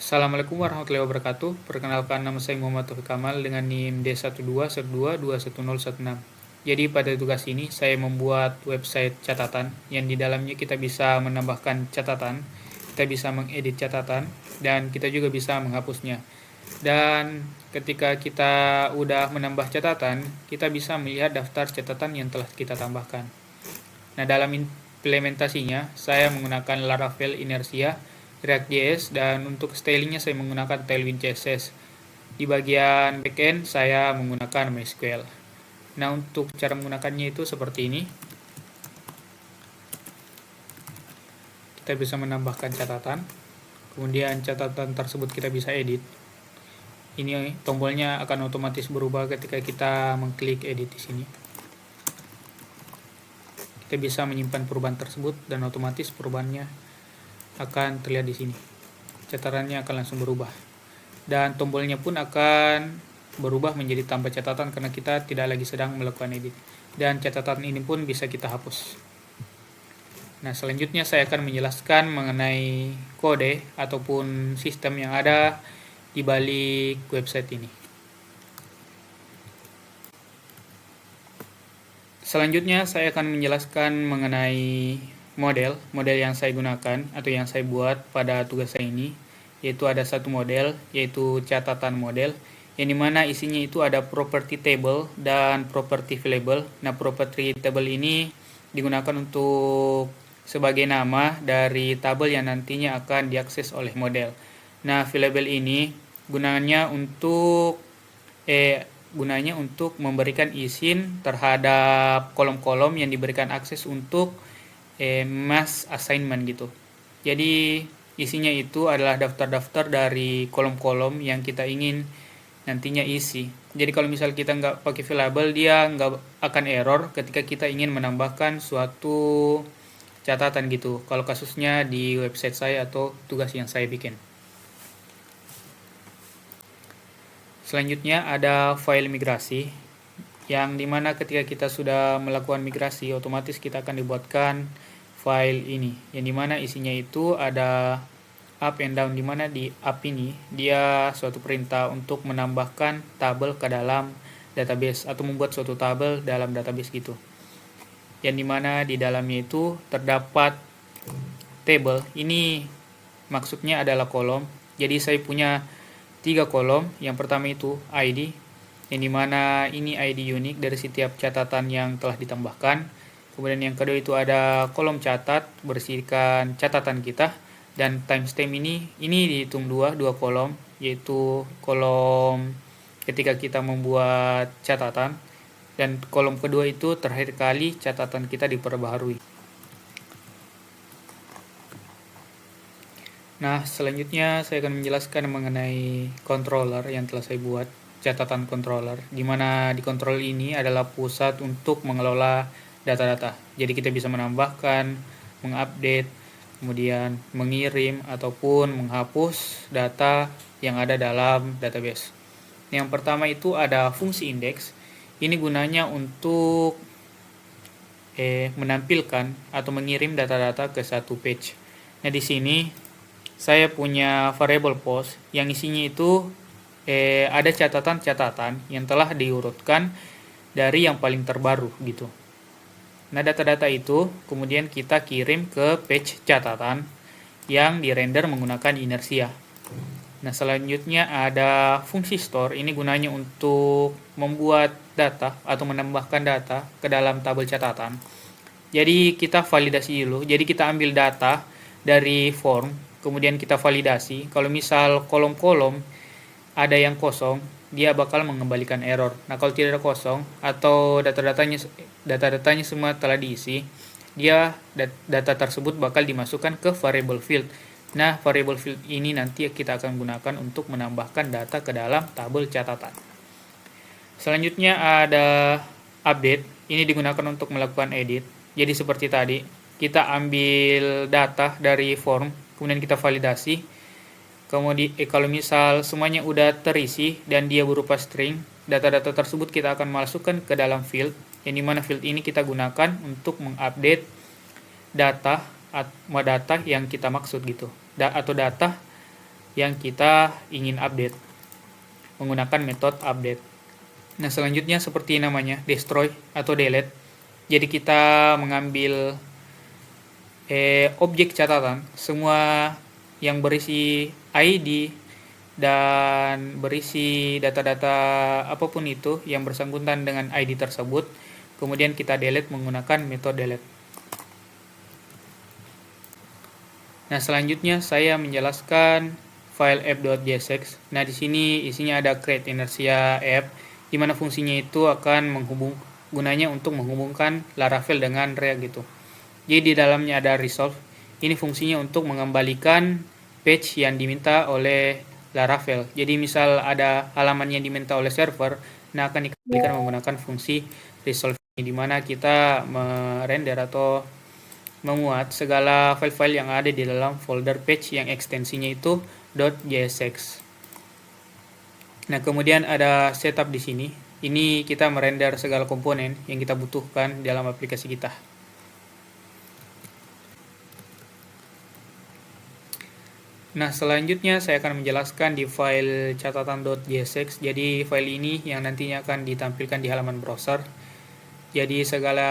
Assalamualaikum warahmatullahi wabarakatuh. Perkenalkan, nama saya Muhammad Taufik Kamal dengan NIM D12121016. Jadi pada tugas ini saya membuat website catatan yang di dalamnya kita bisa menambahkan catatan, kita bisa mengedit catatan, dan kita juga bisa menghapusnya. Dan ketika kita udah menambah catatan, kita bisa melihat daftar catatan yang telah kita tambahkan. Nah, dalam implementasinya saya menggunakan Laravel Inertia, React.js, dan untuk stylingnya saya menggunakan Tailwind CSS. Di bagian backend saya menggunakan MySQL. Nah, untuk cara menggunakannya itu seperti ini. Kita bisa menambahkan catatan, kemudian catatan tersebut kita bisa edit. Ini tombolnya akan otomatis berubah ketika kita mengklik edit di sini. Kita bisa menyimpan perubahan tersebut dan otomatis perubahannya akan terlihat di sini. Catatannya akan langsung berubah. Dan tombolnya pun akan berubah menjadi tanpa catatan karena kita tidak lagi sedang melakukan edit. Dan catatan ini pun bisa kita hapus. Nah, selanjutnya saya akan menjelaskan mengenai kode ataupun sistem yang ada di balik website ini. Selanjutnya saya akan menjelaskan mengenai model yang saya gunakan atau yang saya buat pada tugas saya ini, yaitu ada satu model, yaitu catatan model, yang dimana isinya itu ada property table dan property variable. Nah, property table ini digunakan untuk sebagai nama dari tabel yang nantinya akan diakses oleh model. Nah, variable ini gunanya untuk memberikan izin terhadap kolom-kolom yang diberikan akses untuk mass assignment gitu. Jadi isinya itu adalah daftar-daftar dari kolom-kolom yang kita ingin nantinya isi. Jadi kalau misal kita nggak pakai variable, dia nggak akan error ketika kita ingin menambahkan suatu catatan gitu. Kalau kasusnya di website saya atau tugas yang saya bikin. Selanjutnya ada file migrasi, yang dimana ketika kita sudah melakukan migrasi, otomatis kita akan dibuatkan file ini, yang dimana isinya itu ada up and down, dimana di up ini dia suatu perintah untuk menambahkan tabel ke dalam database atau membuat suatu tabel dalam database gitu, yang dimana di dalamnya itu terdapat table. Ini maksudnya adalah kolom. Jadi saya punya 3 kolom. Yang pertama itu ID, yang dimana ini ID unik dari setiap catatan yang telah ditambahkan. Kemudian yang kedua itu ada kolom catat, bersihkan catatan kita, dan timestamp ini dihitung dua kolom, yaitu kolom ketika kita membuat catatan, dan kolom kedua itu terakhir kali catatan kita diperbaharui. Nah, selanjutnya saya akan menjelaskan mengenai controller yang telah saya buat, catatan controller, di mana di controller ini adalah pusat untuk mengelola data-data. Jadi kita bisa menambahkan, mengupdate, kemudian mengirim ataupun menghapus data yang ada dalam database. Yang pertama itu ada fungsi index. Ini gunanya untuk menampilkan atau mengirim data-data ke satu page. Nah, di sini saya punya variable post yang isinya itu ada catatan-catatan yang telah diurutkan dari yang paling terbaru gitu. Nah, data-data itu kemudian kita kirim ke page catatan yang dirender menggunakan inersia. Nah, selanjutnya ada fungsi store. Ini gunanya untuk membuat data atau menambahkan data ke dalam tabel catatan. Jadi kita validasi dulu. Jadi kita ambil data dari form, kemudian kita validasi. Kalau misal kolom-kolom ada yang kosong, dia bakal mengembalikan error. Nah, kalau tidak ada kosong atau data-datanya semua telah diisi, data tersebut bakal dimasukkan ke variable field. Nah, variable field ini nanti kita akan gunakan untuk menambahkan data ke dalam tabel catatan. Selanjutnya ada update. Ini digunakan untuk melakukan edit. Jadi seperti tadi, kita ambil data dari form, kemudian kita validasi. Kemudian kalau misal semuanya udah terisi dan dia berupa string, data-data tersebut kita akan masukkan ke dalam field, yang dimana field ini kita gunakan untuk mengupdate data yang kita maksud gitu, atau data yang kita ingin update menggunakan metode update. Nah, selanjutnya seperti namanya, destroy atau delete. Jadi kita mengambil objek catatan, semua yang berisi ID dan berisi data-data apapun itu yang bersangkutan dengan ID tersebut, kemudian kita delete menggunakan metode delete. Nah, selanjutnya saya menjelaskan file app.jsx. Nah, di sini isinya ada create inertia app, di mana fungsinya itu akan gunanya untuk menghubungkan Laravel dengan React gitu. Jadi di dalamnya ada resolve. Ini fungsinya untuk mengembalikan page yang diminta oleh Laravel. Jadi misal ada halaman yang diminta oleh server, nah akan dikembalikan menggunakan fungsi resolve ini, di mana kita merender atau memuat segala file-file yang ada di dalam folder page yang ekstensinya itu .jsx. Nah, kemudian ada setup di sini. Ini kita merender segala komponen yang kita butuhkan dalam aplikasi kita. Nah, selanjutnya saya akan menjelaskan di file catatan.jsx. Jadi, file ini yang nantinya akan ditampilkan di halaman browser. Jadi, segala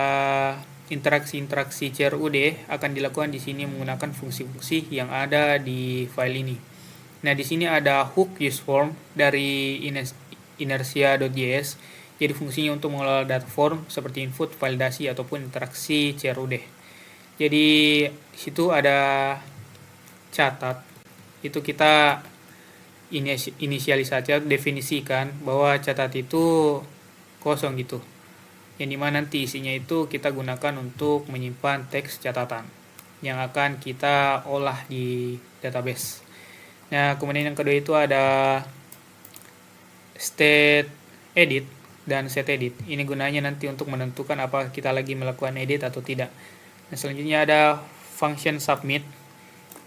interaksi-interaksi CRUD akan dilakukan di sini menggunakan fungsi-fungsi yang ada di file ini. Nah, di sini ada hook use form dari inertia.js. Jadi fungsinya untuk mengelola data form seperti input, validasi ataupun interaksi CRUD. Jadi di situ ada catat. Itu kita inisialisasi, definisikan bahwa catat itu kosong gitu. Yang dimana nanti isinya itu kita gunakan untuk menyimpan teks catatan yang akan kita olah di database. Nah, kemudian yang kedua itu ada state edit dan set edit. Ini gunanya nanti untuk menentukan apakah kita lagi melakukan edit atau tidak. Nah, selanjutnya ada function submit.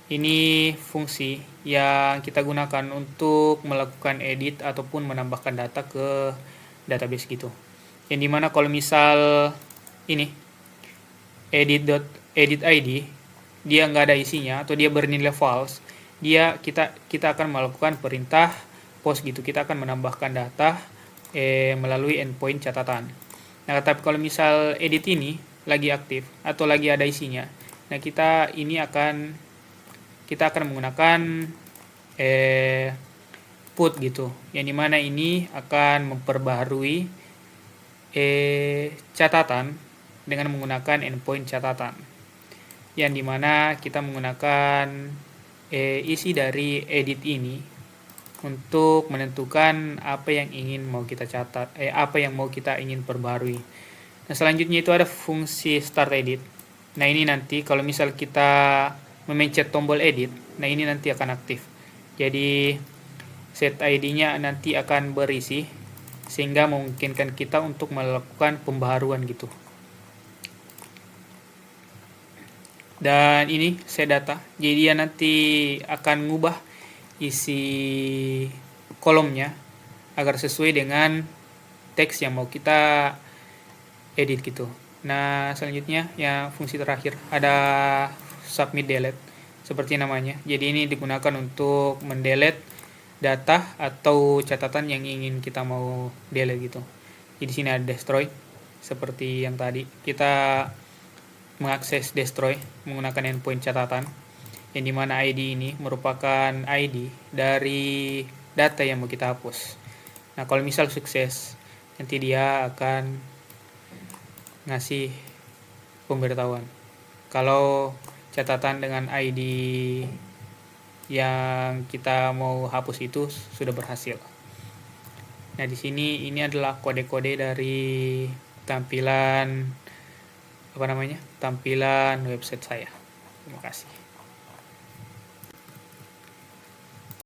Ini fungsi yang kita gunakan untuk melakukan edit ataupun menambahkan data ke database gitu. Yang dimana kalau misal ini edit ID dia nggak ada isinya atau dia bernilai false, kita akan melakukan perintah post gitu. Kita akan menambahkan data melalui endpoint catatan. Nah, tapi kalau misal edit ini lagi aktif atau lagi ada isinya, nah kita akan menggunakan put gitu, yang dimana ini akan memperbaharui catatan dengan menggunakan endpoint catatan, yang dimana kita menggunakan isi dari edit ini untuk menentukan apa yang mau kita catat, apa yang mau kita ingin perbarui. Nah, selanjutnya itu ada fungsi start edit. Nah, ini nanti kalau misal kita memencet tombol edit, nah ini nanti akan aktif. Jadi set ID-nya nanti akan berisi sehingga memungkinkan kita untuk melakukan pembaharuan gitu. Dan ini set data, jadi dia nanti akan mengubah isi kolomnya agar sesuai dengan teks yang mau kita edit gitu. Nah, selanjutnya yang fungsi terakhir ada submit delete seperti namanya. Jadi ini digunakan untuk mendelete data atau catatan yang ingin kita mau delete gitu. Jadi di sini ada destroy seperti yang tadi. Kita mengakses destroy menggunakan endpoint catatan, yang dimana ID ini merupakan ID dari data yang mau kita hapus. Nah, kalau misal sukses, nanti dia akan ngasih pemberitahuan kalau catatan dengan ID yang kita mau hapus itu sudah berhasil. Nah, di sini ini adalah kode-kode dari tampilan tampilan website saya. Terima kasih.